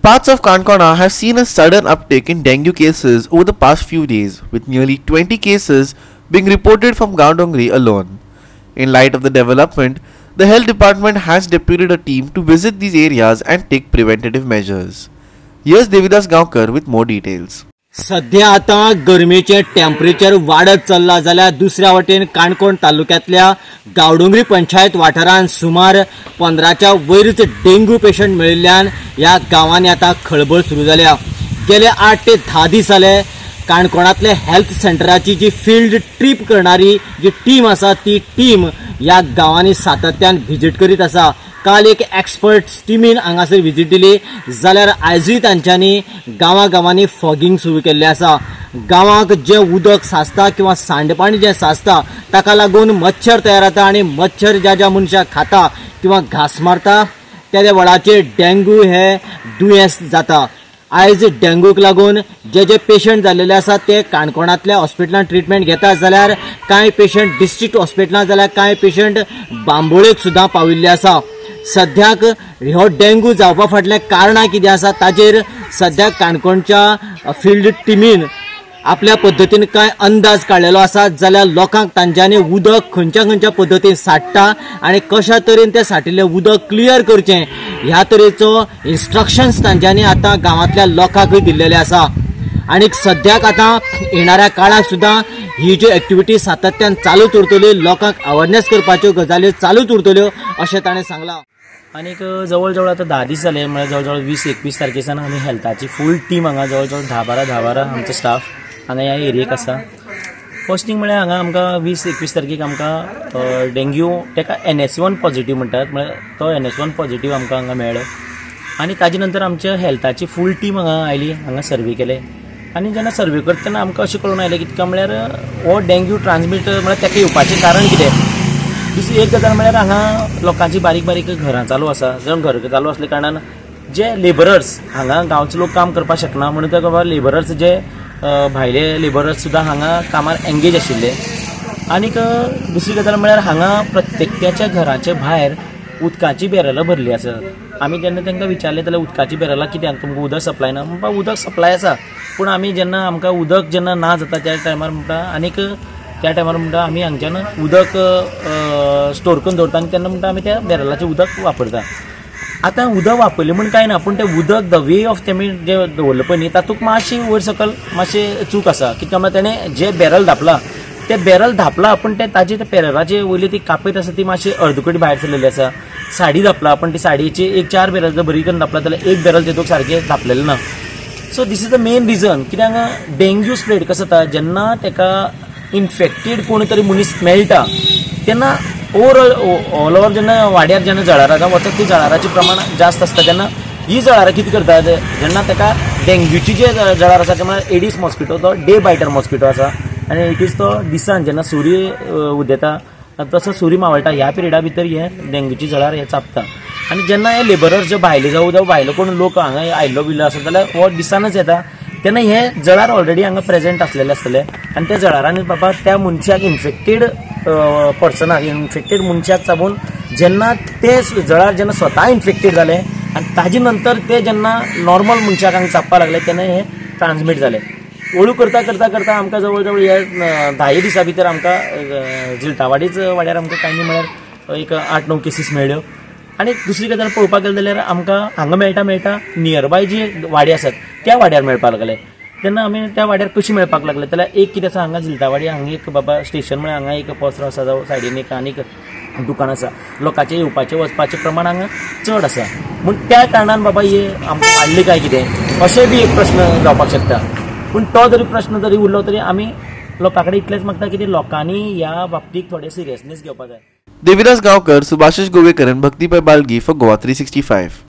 Parts of Kankona have seen a sudden uptick in dengue cases over the past few days, with nearly 20 cases being reported from Gaundongri alone. In light of the development, the health department has deputed a team to visit these areas and take preventative measures. Here's Devidas Gaonkar with more details. सध्या आता गरमेचे temperature वाढत चल्ला जाल्यार दुसऱ्या वटेन काणकोण तालुक्यातल्या गावडोंगरी पंचायत वाठारांत सुमार 15च्या वयरच डेंग्यू पेशंट मेळिल्ल्यान या गांवांनी आता खळबळ सुरू जाल्या। गेले 8 ते 10 दीस जाले काणकोणातले हेल्थ सेंटराची जी फील्ड ट्रिप करणारी जी टीम आसा ती टीम या गांवांनी सातत्यान व्हिजिट करीत आसा। काल एक एक्सपर्ट टीमीन हांगासर व्हिजिट दिली जाल्यार आयजूय तांच्यांनी गांवांनी फॉगिंग सुरू केल्लें आसा। गांवांक जे उदक साचता किंवा सांडपाणी जे साचता ताका लागून मच्छर तयार जाता आनी मच्छर ज्या मनशाक खाता किंवा घास मारता त्या वेळाचेर डेंग्यू हे दुयेंस जाता। आयज डेंग्यूक लागून जे पेशंट जाल्लेले आसा ते काणकोणातल्या हॉस्पिटलांत ट्रिटमेंट घेतात जाल्यार कांय पेशंट डिस्ट्रिक्ट हॉस्पिटलांत जाल्यार कांय पेशंट बांबोळेक सुद्दां पाविल्ले आसा। सद्याक हो डेंग्यू जावपा फाटलें कारणां कितें आसा ताचेर सद्याक काणकोणच्या फील्ड टीमीन आपल्या पद्दतीन काय अंदाज काडलेलो आसा जाल्यार लोकांक तांच्यांनी उदक खंयच्या पद्दतीन साठटा आनी कशा तरेन ते साठिल्लें उदक क्लियर करचें ह्या तरेचो इन्स्ट्रक्शन्स तांच्यांनी आतां गांवांतल्या लोकांकय दिल्लेले आसा। आणि सद्याक आता येणाऱ्या काळात सुद्धा ही जी ऍक्टिव्हिटी सातत्यान चालूच उरतल्यो, लोकांक अवेअरनेस करपाच्यो गजाली चालूच उरतल्यो अशें ताणें सांगलां। आनीक जवळ आता 10 दीस जाले म्हणजे जवळ 20-21 तारखेसान आमी हेल्थाची फूल टीम हांगा जवळ 10-12 आमचो स्टाफ हांगा ह्या एरियेक आसा। फर्स्ट थिंग म्हळ्यार हांगा आमकां 20-21 तारखेक आमकां डेंग्यू तेका NS1 पॉझिटिव्ह म्हणटात, म्हळ्यार तो NS1 पॉझिटिव्ह आमकां हांगा मेळ्ळो आनी ताजे नंतर आमच्या हेल्थाची फूल टीम हांगा आयली, हांगा सर्वे केले आनी जेन्ना सर्वे करता तेन्ना आमकां अशें कळून आयलें की म्हळ्यार हो डेंग्यू ट्रान्समीट म्हळ्यार ताका येवपाचें कारण कितें। दुसरी एक गजाल म्हळ्यार हांगा लोकांची बारीक घरां चालू आसा, जण घर चालू असल्या कारणान जे लेबरर्स हांगा गांवचे लोक काम करपाक शकना म्हणून ते लेबरर्स जे भायले लेबरर्स सुद्दां हांगा कामार एंगेज आशिल्ले। आनीक दुसरी गजाल म्हळ्यार हांगा प्रत्येकाच्या घराच्या भायर उदकाची बॅरलां भरली आसात। आमी जेन्ना तांकां विचारलें जाल्यार उदकाची बॅरलां कित्याक तुमकां उदक सप्लाय ना म्हणपा उदक सप्लाय आसा पूण आमी जेन्ना आमकां उदक जेन्ना ना जाता त्या टायमार म्हणटा आनीक त्या टायमार म्हणटा आमी हांगच्यान उदक स्टोर करून दवरता आनी तेन्ना म्हणटा आमी त्या बॅरलाचें उदक वापरता। आतां उदक वापरलें म्हूण कांय ना पूण तें उदक द वे ऑफ तेमी जे दवरलें पळय न्ही तातूंत मातशी वयर सकल मातशें चूक आसा कित्याक म्हळ्यार तेणें जे बॅरल धापला ते बॅरल धापला पूण ते ताजे त्या बॅरलाचे वयली ती कापयत आसा ती मातशी अर्दकडी भायर सरलेली आसा। साडी धापला पण ती साडयेची एक 4 बॅरल जर बरी करून धापला जाल्यार एक बॅरल तेतूंत सारकें धापलेलें ना। So this is the main reason कित्याक डेंग्यू स्प्रेड कसो जाता जेन्ना तेका इन्फेक्टेड कोण तरी मनीस मेळटा तेन्ना ऑल ओवर जेन्ना वाड्यार जेन्ना जळारां वचत ती जळाराचें प्रमाण जास्त आसता तेन्ना ही जळारां कितें करतात जेन्ना तेका डेंग्यूची जे जळार आसा ते म्हळ्यार एडिस मॉस्किटो तो डे बायटर मॉस्किटो आसा आनी इट इज तो दिसान जेन्ना सूर्य उदेता तसो सूर्य मावळटा ह्या पिरियडा भितर हे डेंग्यूची जळार हे चापता आनी जेन्ना हे लेबरर्स जे भायले जावं भायलो कोण लोक हांगा आयल्लो बिल्लो आसा जाल्यार हो दिसानच येता तेन्ना हे जळार ऑलरेडी हांगा प्रेजेंट आसलेले आसतले आनी त्या जळारांनी बाबा त्या मनशाक इन्फेक्टेड पर्सनाक इन्फेक्टेड मनशाक चाबून जेन्ना ते जळार जेन्ना स्वता इन्फेक्टेड जाले आनी ताजे नंतर ते जेन्ना नॉर्मल मनशाक हांगा चापपाक लागले तेन्ना हे ट्रान्समीट जाले। हळू करता आमकां जवळ हे 10 दिसां भितर आमकां जिल्टावाडीच वाड्यार आमकां कांय न्ही म्हळ्यार एक 8-9 केसीस मेळ्ळ्यो। आनी दुसरी गजाल पळोवपाक गेले जाल्यार आमकां हांगा मेळटा नियरबाय जी वाडी आसात त्या वाड्यार मेळपाक लागले तेन्ना आमी त्या वाड्यार कशी मेळपाक लागले जाल्यार एक कितें आसा हांगा जिल्टावाडी हांगा एक बाबा स्टेशन म्हळ्यार हांगा एक पसरो आसा जावं सायडीन एक आनीक दुकान आसा लोकांचे येवपाचे वचपाचें प्रमाण हांगा चड आसा म्हूण त्या कारणान बाबा हे आमकां वाडले काय कितें अशें बी एक प्रश्न जावपाक शकता। पूण तो जरी प्रश्न जरी उरलो तरी आमी लोकां कडेन इतलेंच मागता की लोकांनी ह्या बाबतींत थोडे सिरियसनेस घेवपाक जाय। Devidas Gaonkar, Subhashish Govekar and Bhakti Pai Balgi for Goa 365.